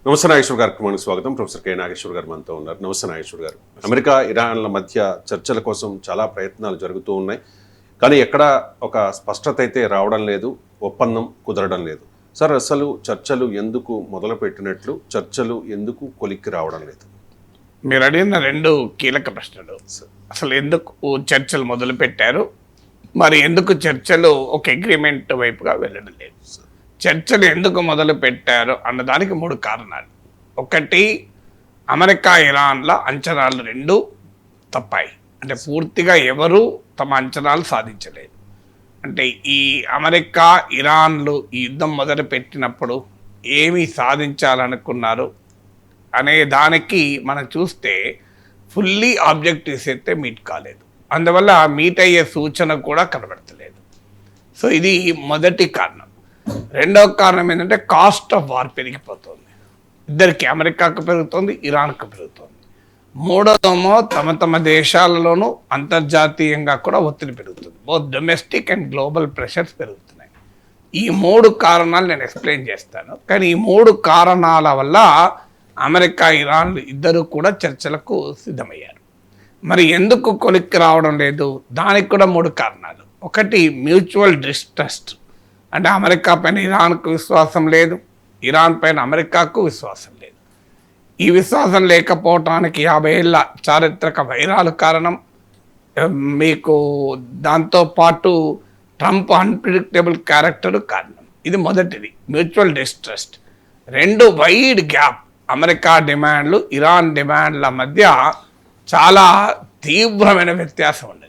నమస్తే నాగేశ్వర్ గారికి స్వాగతం. ప్రొఫెసర్ కె నాగేశ్వర్ గారు మనతో ఉన్నారు. నమస్తే నాగేశ్వర్ గారు. అమెరికా ఇరాన్ల మధ్య చర్చల కోసం చాలా ప్రయత్నాలు జరుగుతూ ఉన్నాయి, కానీ ఎక్కడ ఒక స్పష్టత అయితే రావడం లేదు, ఒప్పందం కుదరడం లేదు. సార్, అసలు చర్చలు ఎందుకు మొదలుపెట్టినట్లు, చర్చలు ఎందుకు కొలిక్కి రావడం లేదు? మీరు అడిగిన రెండు కీలక ప్రశ్నలు. అసలు ఎందుకు చర్చలు మొదలు పెట్టారు, మరి ఎందుకు చర్చలు ఒక అగ్రిమెంట్ వైపుగా వెళ్ళడం లేదు, చర్చలు ఎందుకు మొదలు పెట్టారు అన్నదానికి మూడు కారణాలు. ఒకటి, అమెరికా ఇరాన్ల అంచనాలు రెండు తప్పాయి. అంటే పూర్తిగా ఎవరు తమ అంచనాలు సాధించలేదు. అంటే ఈ అమెరికా ఇరాన్లు ఈ యుద్ధం మొదలు పెట్టినప్పుడు ఏమి సాధించాలనుకున్నారు అనే దానికి మనం చూస్తే ఫుల్లీ ఆబ్జెక్టివ్స్ అయితే మీట్ కాలేదు. అందువల్ల మీట్ అయ్యే సూచన కూడా కనబడతలేదు. సో ఇది మొదటి కారణం. రెండవ కారణం ఏంటంటే కాస్ట్ ఆఫ్ వార్ పెరిగిపోతుంది. ఇద్దరికి, అమెరికాకు పెరుగుతుంది, ఇరాన్కు పెరుగుతుంది. మూడోదేమో తమ దేశాలలోనూ అంతర్జాతీయంగా కూడా ఒత్తిడి పెరుగుతుంది. Both domestic and global pressures పెరుగుతున్నాయి. ఈ మూడు కారణాలు నేను ఎక్స్ప్లెయిన్ చేస్తాను. కానీ ఈ మూడు కారణాల వల్ల అమెరికా ఇరాన్లు ఇద్దరు కూడా చర్చలకు సిద్ధమయ్యారు. మరి ఎందుకు కొలిక్కి రావడం లేదు? దానికి కూడా మూడు కారణాలు. ఒకటి, మ్యూచువల్ డిస్ట్రస్ట్. అంటే అమెరికా పైన ఇరాన్కు విశ్వాసం లేదు, ఇరాన్ పైన అమెరికాకు విశ్వాసం లేదు. ఈ విశ్వాసం లేకపోవటానికి 50 ఏళ్ళ చారిత్రక వైరాలు కారణం. మీకు దాంతోపాటు ట్రంప్ అన్ప్రిడిక్టబుల్ క్యారెక్టర్ కారణం. ఇది మొదటిది, మ్యూచువల్ డిస్ట్రస్ట్. రెండు, వైడ్ గ్యాప్. అమెరికా డిమాండ్లు ఇరాన్ డిమాండ్ల మధ్య చాలా తీవ్రమైన వ్యత్యాసం ఉన్నది.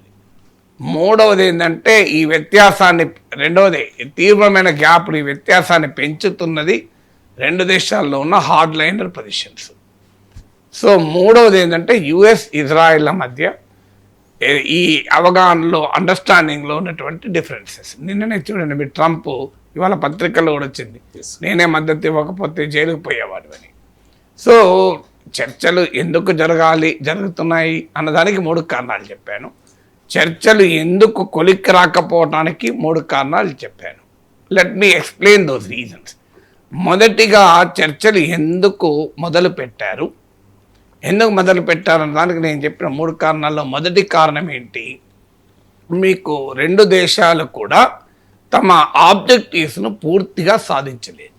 మూడవది ఏంటంటే ఈ వ్యత్యాసాన్ని, రెండవది తీవ్రమైన గ్యాప్, ఈ వ్యత్యాసాన్ని పెంచుతున్నది రెండు దేశాల్లో ఉన్న హార్డ్ లైనర్ పొజిషన్స్. సో మూడవది ఏంటంటే యుఎస్ ఇజ్రాయెల్ల మధ్య ఈ అవగాహనలో, అండర్స్టాండింగ్లో ఉన్నటువంటి డిఫరెన్సెస్. నిన్ననే చూడండి, మీ ట్రంప్ ఇవాళ పత్రికల్లో కూడా వచ్చింది, నేనే మద్దతు ఇవ్వకపోతే జైలుకు పోయేవాడు అని. సో చర్చలు ఎందుకు జరుగుతున్నాయి అన్నదానికి మూడు కారణాలు చెప్పాను. చర్చలు ఎందుకు కొలిక్కి రాకపోవటానికి మూడు కారణాలు చెప్పాను. Let me explain those reasons. మొదటిగా, చర్చలు ఎందుకు మొదలు పెట్టారు అన్నదానికి నేను చెప్పిన మూడు కారణాల్లో మొదటి కారణం ఏంటి? మీకు రెండు దేశాలు కూడా తమ ఆబ్జెక్టివ్స్ను పూర్తిగా సాధించలేదు.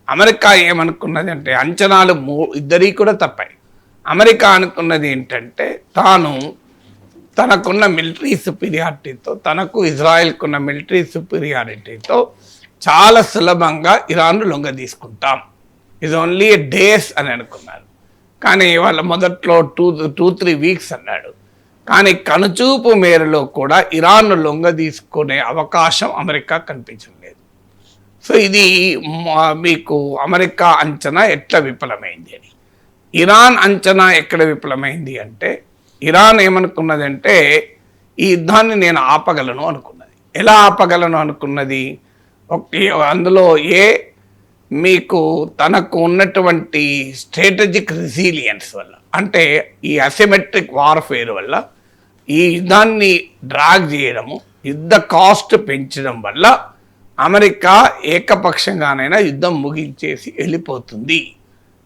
అమెరికా ఏమనుకున్నది అంటే, అంచనాలు ఇద్దరి కూడా తప్పాయి. అమెరికా అనుకున్నది ఏంటంటే, తనకున్న మిలిటరీ సుపీరియారిటీతో, తనకు ఇజ్రాయెల్కున్న మిలిటరీ సుపీరియారిటీతో చాలా సులభంగా ఇరాన్ను లొంగ తీసుకుంటాం, ఇది ఓన్లీ డేస్ అని అనుకున్నారు. కానీ వాళ్ళ మొదట్లో 2-3 వీక్స్ అన్నాడు. కానీ కనుచూపు మేరలో కూడా ఇరాన్ను లొంగ తీసుకునే అవకాశం అమెరికా కనిపించలేదు. సో ఇది మీకు అమెరికా అంచనా ఎట్లా విఫలమైంది అని. ఇరాన్ అంచనా ఎక్కడ విఫలమైంది అంటే, ఇరాన్ ఏమనుకున్నదంటే, ఈ యుద్ధాన్ని నేను ఆపగలను అనుకున్నది. ఎలా ఆపగలను అనుకున్నది? అందులో మీకు తనకు ఉన్నటువంటి స్ట్రాటజిక్ రెసిలియన్స్ వల్ల, అంటే ఈ అసిమెట్రిక్ వార్ఫేర్ వల్ల, ఈ యుద్ధాన్ని డ్రాగ్ చేయడము, యుద్ధ కాస్ట్ పెంచడం వల్ల అమెరికా ఏకపక్షంగానైనా యుద్ధం ముగించేసి వెళ్ళిపోతుంది.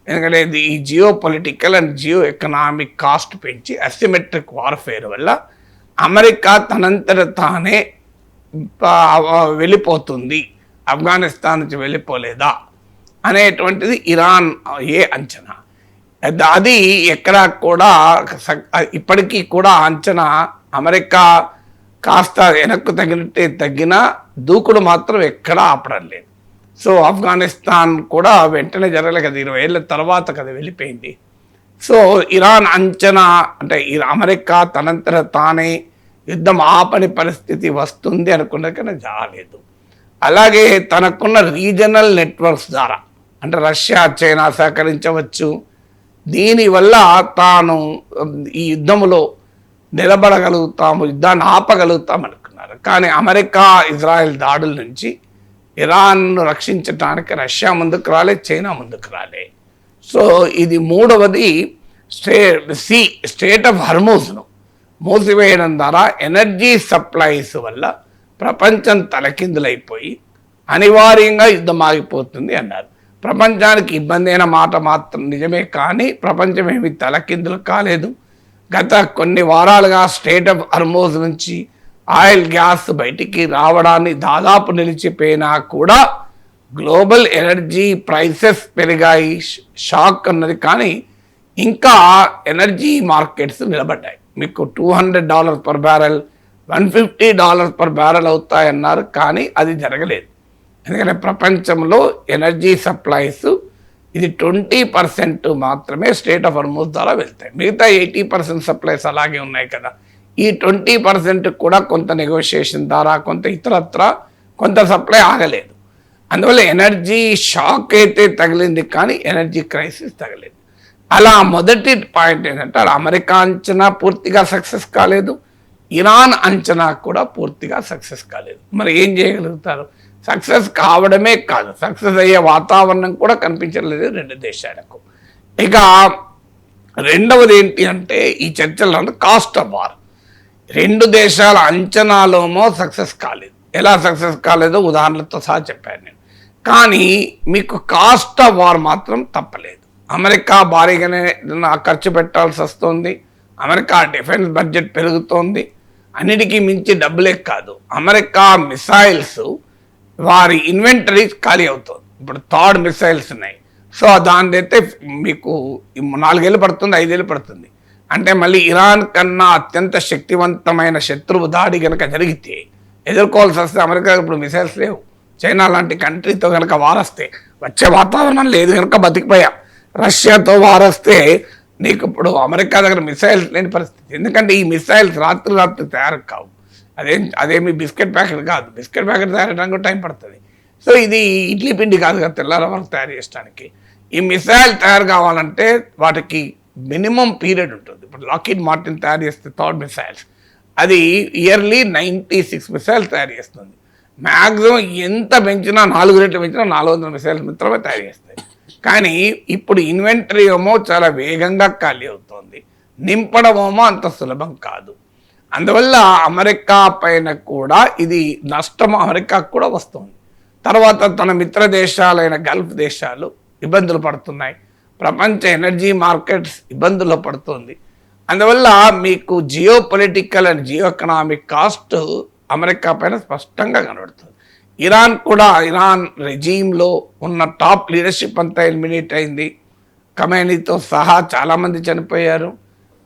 ఎందుకంటే ఈ geopolitical and geoeconomic cost పెంచి అసిమెట్రిక్ వార్ఫేర్ వల్ల అమెరికా తనంతట తానే వెళ్ళిపోతుంది, ఆఫ్ఘనిస్తాన్ నుంచి వెళ్ళిపోలేదా అనేటువంటిది ఇరాన్ అంచనా. అది ఎక్కడా కూడా ఇప్పటికీ కూడా అంచనా అమెరికా కాస్త వెనక్కు తగ్గినా దూకుడు మాత్రం ఎక్కడా ఆపడం లేదు. సో ఆఫ్ఘనిస్తాన్ కూడా వెంటనే జరగలే కదా, 20 ఏళ్ళ తర్వాత కదా వెళ్ళిపోయింది. సో ఇరాన్ అంచనా అంటే అమెరికా తనంతట తానే యుద్ధం ఆపని పరిస్థితి వస్తుంది అనుకున్నది, కానీ జాలేదు. అలాగే తనకున్న రీజనల్ నెట్వర్క్స్ ద్వారా, అంటే రష్యా, చైనా సహకరించవచ్చు, దీనివల్ల తాను ఈ యుద్ధంలో నిలబడగలుగుతాము, యుద్ధాన్ని ఆపగలుగుతాం అనుకున్నారు. కానీ అమెరికా ఇజ్రాయెల్ దాడుల నుంచి ఇరాన్ను రక్షించడానికి రష్యా ముందుకు రాలే, చైనా ముందుకు రాలే. సో ఇది మూడవది, స్ట్రేట్ ఆఫ్ హర్మూజ్ను మూసివేయడం ద్వారా ఎనర్జీ సప్లైస్ వల్ల ప్రపంచం తలకిందులైపోయి అనివార్యంగా యుద్ధం ఆగిపోతుంది అన్నారు. ప్రపంచానికి ఇబ్బంది అయిన మాట మాత్రం నిజమే, కానీ ప్రపంచం ఏమి తలకిందులు కాలేదు. గత కొన్ని వారాలుగా స్ట్రెయిట్ ఆఫ్ హార్మోజ్ నుంచి ఆయిల్ గ్యాస్ బయటికి రావడాన్ని దాదాపు నిలిచిపోయినా కూడా గ్లోబల్ ఎనర్జీ ప్రైసెస్ పెరిగాయి, షాక్ అన్నది. కానీ ఇంకా ఎనర్జీ మార్కెట్స్ నిలబడ్డాయి. మీకు $200 పర్ బ్యారెల్, $150 పర్ బ్యారెల్ అవుతాయన్నారు, కానీ అది జరగలేదు. ఎందుకంటే ప్రపంచంలో ఎనర్జీ సప్లైస్ ఇది 20% మాత్రమే స్ట్రెయిట్ ఆఫ్ హార్మోజ్ ద్వారా వెళ్తాయి. మిగతా 80% సప్లైస్ అలాగే ఉన్నాయి కదా. ఈ 20% కూడా కొంత నెగోషియేషన్ ద్వారా, కొంత ఇతరత్ర కొంత సప్లై ఆగలేదు. అందువల్ల ఎనర్జీ షాక్ అయితే తగిలింది, కానీ ఎనర్జీ క్రైసిస్ తగలేదు. అలా మొదటి పాయింట్ ఏంటంటే అమెరికా అంచనా పూర్తిగా సక్సెస్ కాలేదు, ఇరాన్ అంచనా కూడా పూర్తిగా సక్సెస్ కాలేదు. మరి ఏం చేయగలుగుతారు? సక్సెస్ కావడమే కాదు, సక్సెస్ అయ్యే వాతావరణం కూడా కనిపించలేదు రెండు దేశాలకు. ఇక రెండవది ఏంటి అంటే ఈ చర్చలలో కాస్ట్ ఆఫ్ వార్. రెండు దేశాల అంచనాలోమో సక్సెస్ కాలేదు. ఎలా సక్సెస్ కాలేదో ఉదాహరణలతో సహా చెప్పాను నేను. కానీ మీకు కాస్ట్ ఆఫ్ వార్ మాత్రం తప్పలేదు. అమెరికా భారీగానే ఖర్చు పెట్టాల్సి వస్తుంది, అమెరికా డిఫెన్స్ బడ్జెట్ పెరుగుతోంది. అన్నిటికీ మించి డబ్బులే కాదు, అమెరికా మిసైల్స్ వారి ఇన్వెంటరీ ఖాళీ అవుతుంది. ఇప్పుడు థర్డ్ మిసైల్స్ ఉన్నాయి. సో దానిదైతే మీకు 4 ఏళ్ళు పడుతుంది, 5 ఏళ్ళు పడుతుంది. అంటే మళ్ళీ ఇరాన్ కన్నా అత్యంత శక్తివంతమైన శత్రువు దాడి కనుక జరిగితే ఎదుర్కోవాల్సి వస్తే అమెరికా ఇప్పుడు మిసైల్స్ లేవు. చైనా లాంటి కంట్రీతో కనుక వారస్తే వచ్చే వాతావరణం లేదు కనుక బతికిపోయాం. రష్యాతో వారస్తే నీకు ఇప్పుడు అమెరికా దగ్గర మిసైల్స్ లేని పరిస్థితి. ఎందుకంటే ఈ మిసైల్స్ రాత్రి తయారు కావు. అదేమి బిస్కెట్ ప్యాకెట్ కాదు, బిస్కెట్ ప్యాకెట్ తయారడానికి కూడా టైం పడుతుంది. సో ఇది ఇడ్లీ పిండి కాదు కదా తెల్లార వరకు తయారు చేయడానికి. ఈ మిసైల్ తయారు కావాలంటే వాటికి మినిమం పీరియడ్ ఉంటుంది. ఇప్పుడు లాకిడ్ మార్టిన్ తయారు చేస్తే థర్డ్ మిసైల్స్, అది ఇయర్లీ 96 మిసైల్స్ తయారు చేస్తుంది. మ్యాక్సిమం ఎంత పెంచినా 4 రేట్లు పెంచినా 400 మిసైల్స్ మాత్రమే తయారు చేస్తాయి. కానీ ఇప్పుడు ఇన్వెంటరీ ఏమో చాలా వేగంగా ఖాళీ అవుతుంది, నింపడమేమో అంత సులభం కాదు. అందువల్ల అమెరికా పైన కూడా ఇది నష్టం అమెరికాకు కూడా వస్తుంది. తర్వాత తన మిత్ర దేశాలైన గల్ఫ్ దేశాలు ఇబ్బందులు పడుతున్నాయి, ప్రపంచ ఎనర్జీ మార్కెట్స్ ఇబ్బందుల్లో పడుతుంది. అందువల్ల మీకు geopolitical and geoeconomic cost America పైన స్పష్టంగా కనబడుతుంది. ఇరాన్ రెజీమ్లో ఉన్న టాప్ లీడర్షిప్ అంతా ఎలిమినేట్ అయింది. ఖమేనీతో సహా చాలామంది చనిపోయారు.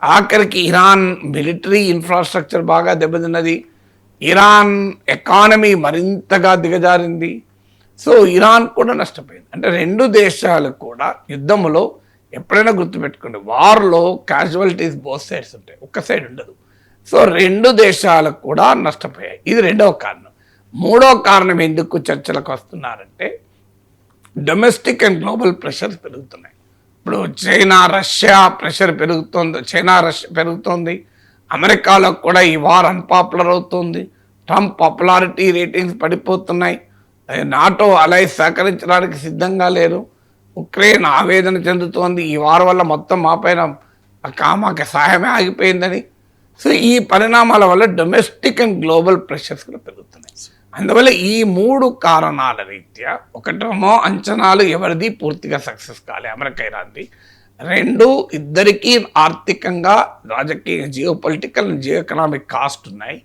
ఆఖరికి ఇరాన్ మిలిటరీ ఇన్ఫ్రాస్ట్రక్చర్ బాగా దెబ్బతిన్నది, ఇరాన్ ఎకానమీ మరింతగా దిగజారింది. సో ఇరాన్ కూడా నష్టపోయింది. అంటే రెండు దేశాలు కూడా యుద్ధంలో ఎప్పుడైనా గుర్తుపెట్టుకోండి, వార్లో క్యాజువాలిటీస్ బోత్ సైడ్స్ ఉంటాయి, ఒక్క సైడ్ ఉండదు. సో రెండు దేశాలకు కూడా నష్టపోయాయి. ఇది రెండవ కారణం. మూడో కారణం ఎందుకు చర్చలకు వస్తున్నారంటే డొమెస్టిక్ అండ్ గ్లోబల్ ప్రెషర్స్ పెరుగుతున్నాయి. ఇప్పుడు రష్యా ప్రెషర్ పెరుగుతోంది. అమెరికాలో కూడా ఈ వార్ అన్పాపులర్ అవుతుంది. ట్రంప్ పాపులారిటీ రేటింగ్స్ పడిపోతున్నాయి. నాటో అలైన్స్ సహకరించడానికి సిద్ధంగా లేరు. ఉక్రెయిన్ ఆవేదన చెందుతోంది, ఈ వార్ వల్ల మొత్తం మాపైన మాకు సహాయమే ఆగిపోయిందని. సో ఈ పరిణామాల వల్ల డొమెస్టిక్ అండ్ గ్లోబల్ ప్రెషర్స్ కూడా పెరుగుతున్నాయి. అందువల్ల ఈ మూడు కారణాల రీత్యా, ఒకటేమో అంచనాలు ఎవరిది పూర్తిగా సక్సెస్ కాలే, అమెరికా ఇరాన్ది. రెండు, ఇద్దరికీ ఆర్థికంగా రాజకీయ geo political geo economic cost ఉన్నాయి.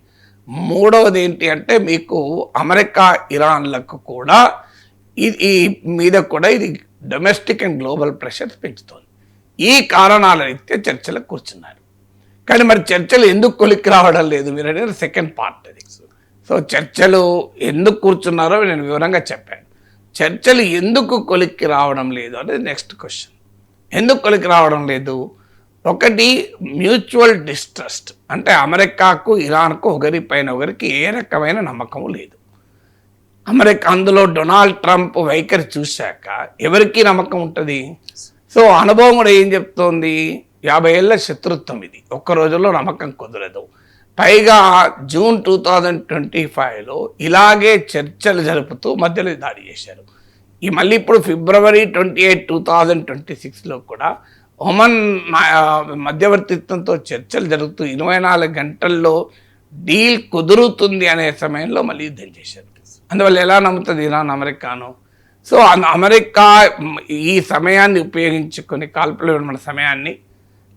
మూడవది ఏంటి అంటే మీకు అమెరికా ఇరాన్లకు కూడా ఈ మీద కూడా ఇది డొమెస్టిక్ అండ్ గ్లోబల్ ప్రెషర్స్ పెంచుతుంది. ఈ కారణాల రీత్యా చర్చలకు కూర్చున్నారు. కానీ మరి చర్చలు ఎందుకు కొలిక్కి రావడం లేదు మీరు అనేది సెకండ్ పార్ట్ అది. సో చర్చలు ఎందుకు కూర్చున్నారో నేను వివరంగా చెప్పాను. చర్చలు ఎందుకు కొలిక్కి రావడం లేదు అనేది నెక్స్ట్ క్వశ్చన్. ఎందుకు కొలిక్కి రావడం లేదు? ఒకటి, మ్యూచువల్ డిస్ట్రస్ట్. అంటే అమెరికాకు ఇరాన్కు ఒకరిపైన ఒకరికి ఏ రకమైన నమ్మకము లేదు. అందులో డొనాల్డ్ ట్రంప్ వైఖరి చూశాక ఎవరికి నమ్మకం ఉంటుంది? సో అనుభవం కూడా ఏం చెప్తోంది? 50 ఏళ్ళ శత్రుత్వం ఇది, ఒక్క రోజుల్లో నమ్మకం కుదరదు. పైగా జూన్ 2025లో ఇలాగే చర్చలు జరుపుతూ మధ్యలో దాడి చేశారు. మళ్ళీ ఇప్పుడు February 28, 2026లో కూడా ఒమన్ మధ్యవర్తిత్వంతో చర్చలు జరుగుతూ 24 గంటల్లో డీల్ కుదురుతుంది అనే సమయంలో మళ్ళీ యుద్ధం చేశారు. అందువల్ల ఎలా నమ్ముతుంది ఇరాన్ అమెరికాను? సో అమెరికా ఈ సమయాన్ని ఉపయోగించుకొని కాల్పుల విరమణ సమయాన్ని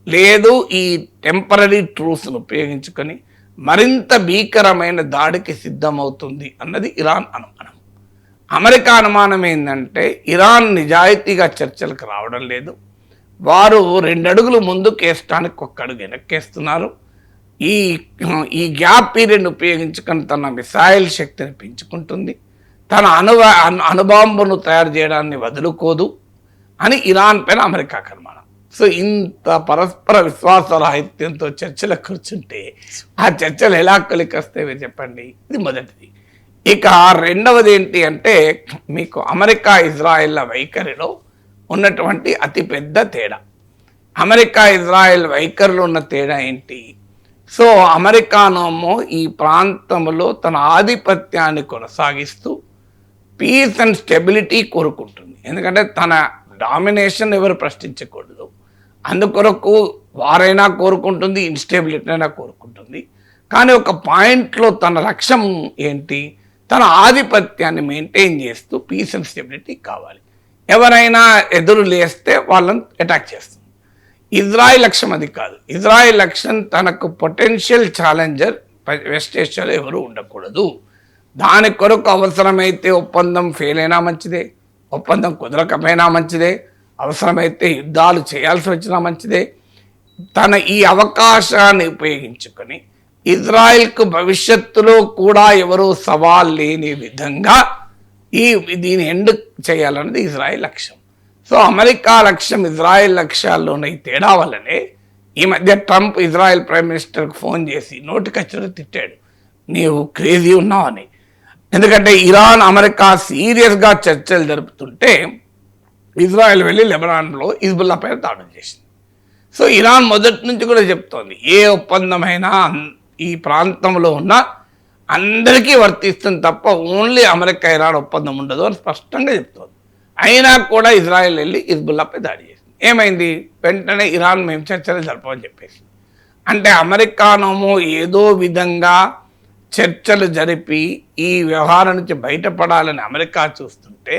లేదు ఈ టెంపరీ ట్రూస్ను ఉపయోగించుకొని మరింత భీకరమైన దాడికి సిద్ధమవుతుంది అన్నది ఇరాన్ అనుమానం. అమెరికా అనుమానం ఏంటంటే ఇరాన్ నిజాయితీగా చర్చలకు రావడం లేదు, వారు 2 అడుగులు ముందుకు వేయడానికి 1 అడుగు వెనక్కేస్తున్నారు. ఈ గ్యాప్ పీరియడ్ని ఉపయోగించుకొని తన మిసైల్ శక్తిని పెంచుకుంటుంది, తన అణుబాంబును తయారు చేయడాన్ని వదులుకోదు అని ఇరాన్ పైన అమెరికాకు అనుమానం. సో ఇంత పరస్పర విశ్వాసరాహిత్యంతో చర్చలు కూర్చుంటే ఆ చర్చలు ఎలా కొలికొస్తాయో చెప్పండి. ఇది మొదటిది. ఇక రెండవది ఏంటి అంటే మీకు అమెరికా ఇజ్రాయెల్ల వైఖరిలో ఉన్నటువంటి అతిపెద్ద తేడా. అమెరికా ఇజ్రాయెల్ వైఖరిలో ఉన్న తేడా ఏంటి? సో అమెరికానేమో ఈ ప్రాంతంలో తన ఆధిపత్యాన్ని కొనసాగిస్తూ పీస్ అండ్ స్టెబిలిటీ కోరుకుంటుంది. ఎందుకంటే తన డామినేషన్ ఎవరు ప్రశ్నించకూడదు, అందుకొరకు వారైనా కోరుకుంటుంది, ఇన్స్టెబిలిటీ అయినా కోరుకుంటుంది. కానీ ఒక పాయింట్లో తన లక్ష్యం ఏంటి? తన ఆధిపత్యాన్ని మెయింటైన్ చేస్తూ పీస్ అండ్ స్టెబిలిటీ కావాలి. ఎవరైనా ఎదురు లేస్తే వాళ్ళని అటాక్ చేస్తుంది. ఇజ్రాయెల్ లక్ష్యం అది కాదు. ఇజ్రాయెల్ లక్ష్యం తనకు పొటెన్షియల్ ఛాలెంజర్ వెస్ట్ ఏషియాలో ఎవరు ఉండకూడదు. దాని కొరకు అవసరమైతే ఒప్పందం ఫెయిల్ అయినా మంచిదే, ఒప్పందం కుదరకపోయినా మంచిదే, అవసరమైతే యుద్ధాలు చేయాల్సి వచ్చినా మంచిదే. తన ఈ అవకాశాన్ని ఉపయోగించుకొని ఇజ్రాయెల్కు భవిష్యత్తులో కూడా ఎవరూ సవాల్ లేని విధంగా దీన్ని ఎండ్ చేయాలన్నది ఇజ్రాయెల్ లక్ష్యం. సో అమెరికా లక్ష్యం ఇజ్రాయెల్ లక్ష్యాల్లోనే ఈ తేడా వల్లనే ఈ మధ్య ట్రంప్ ఇజ్రాయెల్ ప్రైమ్ మినిస్టర్కి ఫోన్ చేసి నోటికొచ్చినట్టు తిట్టాడు, నీవు క్రేజీ ఉన్నావని. ఎందుకంటే ఇరాన్ అమెరికా సీరియస్గా చర్చలు జరుపుతుంటే ఇజ్రాయెల్ వెళ్ళి లెబనాన్లో హిజ్బుల్లా పైన దాడులు చేసింది. సో ఇరాన్ మొదటి నుంచి కూడా చెప్తోంది ఏ ఒప్పందమైనా ఈ ప్రాంతంలో ఉన్న అందరికీ వర్తిస్తుంది తప్ప ఓన్లీ అమెరికా ఇరాన్ ఒప్పందం ఉండదు అని స్పష్టంగా చెప్తోంది. అయినా కూడా ఇజ్రాయెల్ వెళ్ళి హిజ్బుల్లాపై దాడి చేసింది. ఏమైంది? వెంటనే ఇరాన్ మేము చర్చలు జరపమని చెప్పేసి. అంటే అమెరికానేమో ఏదో విధంగా చర్చలు జరిపి ఈ వ్యవహారం నుంచి బయటపడాలని అమెరికా చూస్తుంటే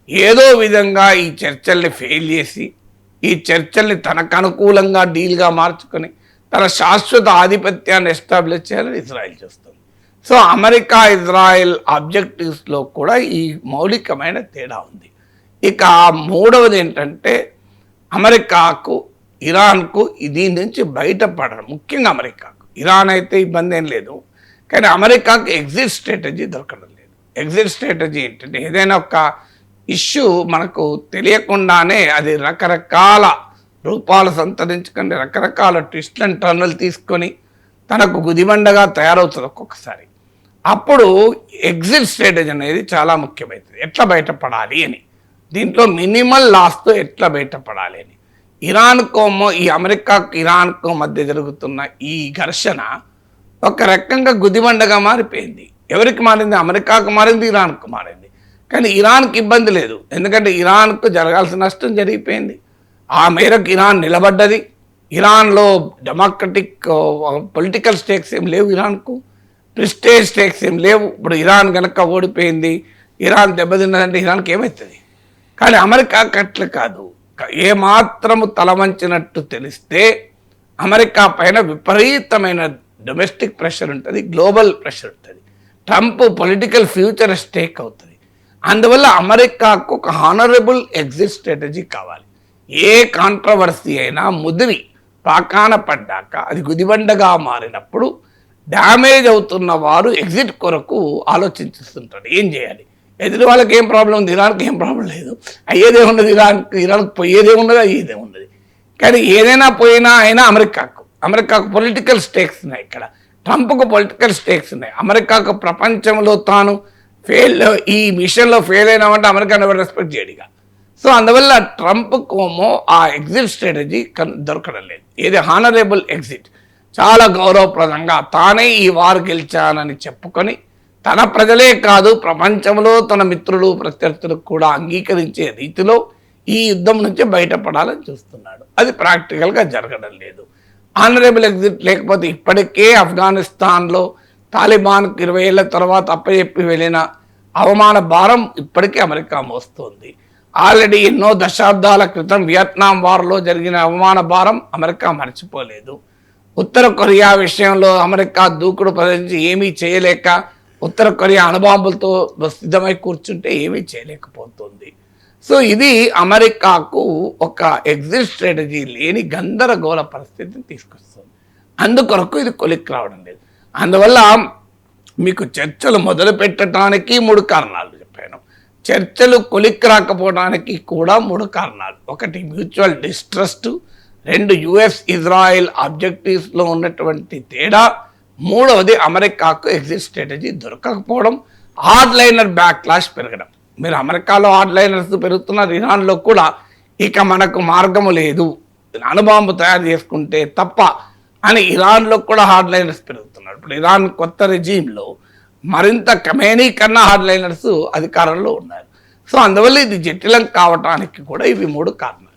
ఏదో విధంగా ఈ చర్చల్ని ఫెయిల్ చేసి ఈ చర్చల్ని తనకు అనుకూలంగా డీల్గా మార్చుకొని తన శాశ్వత ఆధిపత్యాన్ని ఎస్టాబ్లిష్ చేయాలని ఇజ్రాయెల్ చూస్తుంది. సో అమెరికా ఇజ్రాయెల్ ఆబ్జెక్టివ్స్లో కూడా ఈ మౌలికమైన తేడా ఉంది. ఇక మూడవది ఏంటంటే అమెరికాకు ఇరాన్కు దీని నుంచి బయటపడడం, ముఖ్యంగా అమెరికాకు. ఇరాన్ అయితే ఇబ్బంది ఏం లేదు, కానీ అమెరికాకు ఎగ్జిట్ స్ట్రాటజీ దొరకడం లేదు. ఎగ్జిట్ స్ట్రాటజీ ఏంటంటే ఏదైనా ఒక ఇష్యూ మనకు తెలియకుండానే అది రకరకాల రూపాలు సంతరించుకొని రకరకాల ట్విస్ట్ అండ్ టర్నులు తీసుకొని తనకు గుదిబండగా తయారవుతుంది ఒక్కొక్కసారి. అప్పుడు ఎగ్జిట్ స్ట్రాటజీ అనేది చాలా ముఖ్యమైనది. ఎట్లా బయటపడాలి అని, దీంట్లో మినిమల్ లాస్తో ఎట్లా బయటపడాలి అని. ఇరాన్కోమో ఈ అమెరికాకు ఇరాన్కో మధ్య జరుగుతున్న ఈ ఘర్షణ ఒక రకంగా గుదిబండగా మారిపోయింది. ఎవరికి మారింది? అమెరికాకు మారింది, ఇరాన్కు మారింది. కానీ ఇరాన్కి ఇబ్బంది లేదు, ఎందుకంటే ఇరాన్కు జరగాల్సిన నష్టం జరిగిపోయింది. ఆ మేరకు ఇరాన్ నిలబడ్డది. ఇరాన్లో డెమోక్రటిక్ పొలిటికల్ స్టేక్స్ ఏం లేవు, ఇరాన్కు ప్రిస్టేజ్ స్టేక్స్ ఏం లేవు. ఇప్పుడు ఇరాన్ కనుక ఓడిపోయింది, ఇరాన్ దెబ్బతిన్నదంటే ఇరాన్కి ఏమవుతుంది? కానీ అమెరికాకి అట్లా కాదు. ఏమాత్రము తలవంచినట్టు తెలిస్తే అమెరికా పైన విపరీతమైన డొమెస్టిక్ ప్రెషర్ ఉంటుంది, గ్లోబల్ ప్రెషర్ ఉంటుంది. ట్రంప్ పొలిటికల్ ఫ్యూచర్ స్టేక్ అవుతుంది. అందువల్ల అమెరికాకు ఒక హానరబుల్ ఎగ్జిట్ స్ట్రాటజీ కావాలి. ఏ కాంట్రవర్సీ అయినా ముదిరి పాకాన పడ్డాక అది గుదిబండగా మారినప్పుడు డ్యామేజ్ అవుతున్న వారు ఎగ్జిట్ కొరకు ఆలోచించుతుంటారు, ఏం చేయాలి. ఎదురు వాళ్ళకి ఏం ప్రాబ్లం ఉంది, ఇరాన్కి ఏం ప్రాబ్లం లేదు, అయ్యేదే ఉన్నది, ఇరాన్కి పోయేదే ఉన్నది, అయ్యేదే ఉన్నది. కానీ ఏదైనా పోయినా అయినా అమెరికాకు పొలిటికల్ స్టేక్స్ ఉన్నాయి. ఇక్కడ ట్రంప్కు పొలిటికల్ స్టేక్స్ ఉన్నాయి. అమెరికాకు ప్రపంచంలో తాను ఈ మిషన్లో ఫెయిల్ అయినామంటే అమెరికాను ఎవరు రెస్పెక్ట్ చేయడిగా. సో అందువల్ల ట్రంప్కోమో ఆ ఎగ్జిట్ స్ట్రాటజీ దొరకడం లేదు. ఏది హానరబుల్ ఎగ్జిట్, చాలా గౌరవప్రదంగా తానే ఈ వారు గెలిచానని చెప్పుకొని తన ప్రజలే కాదు ప్రపంచంలో తన మిత్రులు ప్రత్యర్థులకు కూడా అంగీకరించే రీతిలో ఈ యుద్ధం నుంచి బయటపడాలని చూస్తున్నాడు. అది ప్రాక్టికల్గా జరగడం లేదు. ఆనరబుల్ ఎగ్జిట్ లేకపోతే ఇప్పటికే ఆఫ్ఘనిస్తాన్లో తాలిబాన్కు 20 ఏళ్ల తర్వాత అప్పచెప్పి వెళ్ళిన అవమాన భారం ఇప్పటికీ అమెరికా మోస్తుంది. ఆల్రెడీ ఎన్నో దశాబ్దాల క్రితం వియత్నాం వార్లో జరిగిన అవమాన భారం అమెరికా మర్చిపోలేదు. ఉత్తర కొరియా విషయంలో అమెరికా దూకుడు ప్రదర్శించి ఏమీ చేయలేక ఉత్తర కొరియా అణుబాంబులతో సిద్ధమై కూర్చుంటే ఏమీ చేయలేకపోతుంది. సో ఇది అమెరికాకు ఒక ఎగ్జిట్ స్ట్రాటజీ లేని గందరగోళ పరిస్థితిని తీసుకొస్తుంది. అందుకొరకు ఇది కొలిక్కి రావడం లేదు. అందువల్ల మీకు చర్చలు మొదలు పెట్టడానికి 3 కారణాలు చెప్పాను. చర్చలు కొలిక్కి రాకపోవడానికి కూడా 3 కారణాలు. ఒకటి మ్యూచువల్ డిస్ట్రస్ట్, 2 యుఎస్ ఇజ్రాయెల్ ఆబ్జెక్టివ్స్లో ఉన్నటువంటి తేడా, 3వది అమెరికాకు ఎగ్జిట్ స్ట్రాటజీ దొరకకపోవడం, హార్డ్ లైనర్ బ్యాక్లాష్ పెరగడం. మీరు అమెరికాలో హార్డ్ లైనర్స్ పెరుగుతున్నారు, ఇరాన్లో కూడా ఇక మనకు మార్గము లేదు, అణుబాంబు తయారు చేసుకుంటే తప్ప అని ఇరాన్లో కూడా హార్డ్ లైనర్స్ పెరుగుతున్నారు. ఇప్పుడు ఇరాన్ కొత్త రెజీమ్లో మరింత కమేనీ కన్నా హార్డ్ లైనర్స్ అధికారంలో ఉన్నారు. సో అందువల్ల ఇది జటిలం కావటానికి కూడా ఇవి 3 కారణాలు.